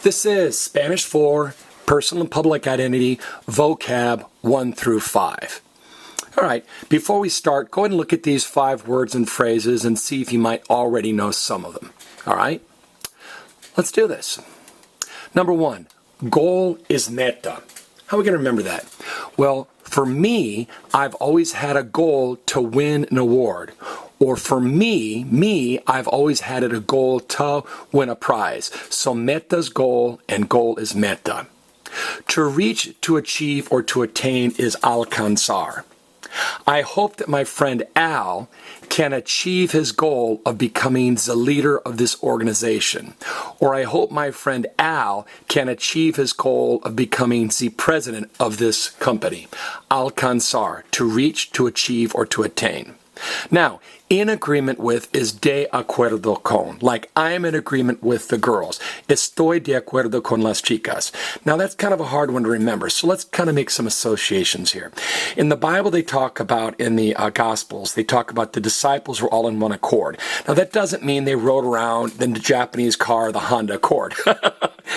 This is Spanish for Personal and Public Identity, vocab 1 through 5. All right, before we start, go ahead and look at these 5 words and phrases and see if you might already know some of them. All right, let's do this. Number 1, goal is meta. How are we going to remember that? Well, for me, I've always had a goal to win an award. Or for me, I've always had it a goal to win a prize. So meta's goal, and goal is meta. To reach, to achieve, or to attain is alcanzar. I hope that my friend Al can achieve his goal of becoming the leader of this organization. Or I hope my friend Al can achieve his goal of becoming the president of this company. Alcanzar, to reach, to achieve, or to attain. Now, in agreement with is de acuerdo con, like I'm in agreement with the girls. Estoy de acuerdo con las chicas. Now, that's kind of a hard one to remember, so let's kind of make some associations here. In the Bible, they talk about, in the Gospels, they talk about the disciples were all in one accord. Now, that doesn't mean they rode around in the Japanese car, the Honda Accord.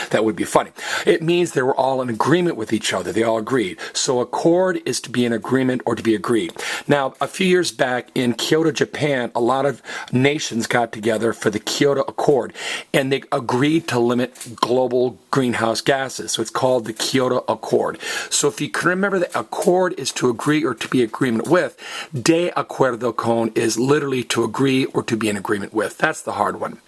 That would be funny. It means they were all in agreement with each other. They all agreed. So accord is to be in agreement or to be agreed. Now, a few years back in Kyoto, Japan, a lot of nations got together for the Kyoto Accord, and they agreed to limit global greenhouse gases. So it's called the Kyoto Accord. So if you can remember that accord is to agree or to be in agreement with, de acuerdo con is literally to agree or to be in agreement with. That's the hard one.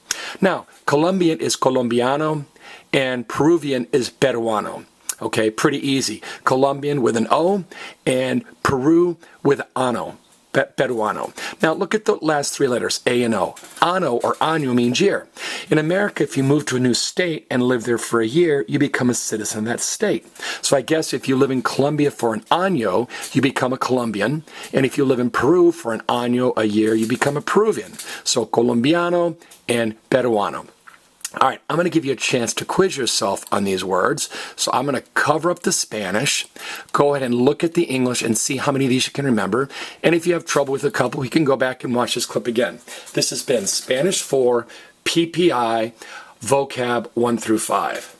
Now, Colombian is colombiano, and Peruvian is peruano. Okay, pretty easy. Colombian with an O, and Peru with ano. Peruano. Now look at the last 3 letters, A and O. Ano or año means year. In America, if you move to a new state and live there for a year, you become a citizen of that state. So I guess if you live in Colombia for an año, you become a Colombian. And if you live in Peru for an año, a year, you become a Peruvian. So colombiano and peruano. All right, I'm going to give you a chance to quiz yourself on these words. So I'm going to cover up the Spanish. Go ahead and look at the English and see how many of these you can remember. And if you have trouble with a couple, you can go back and watch this clip again. This has been Spanish for PPI, vocab 1 through 5.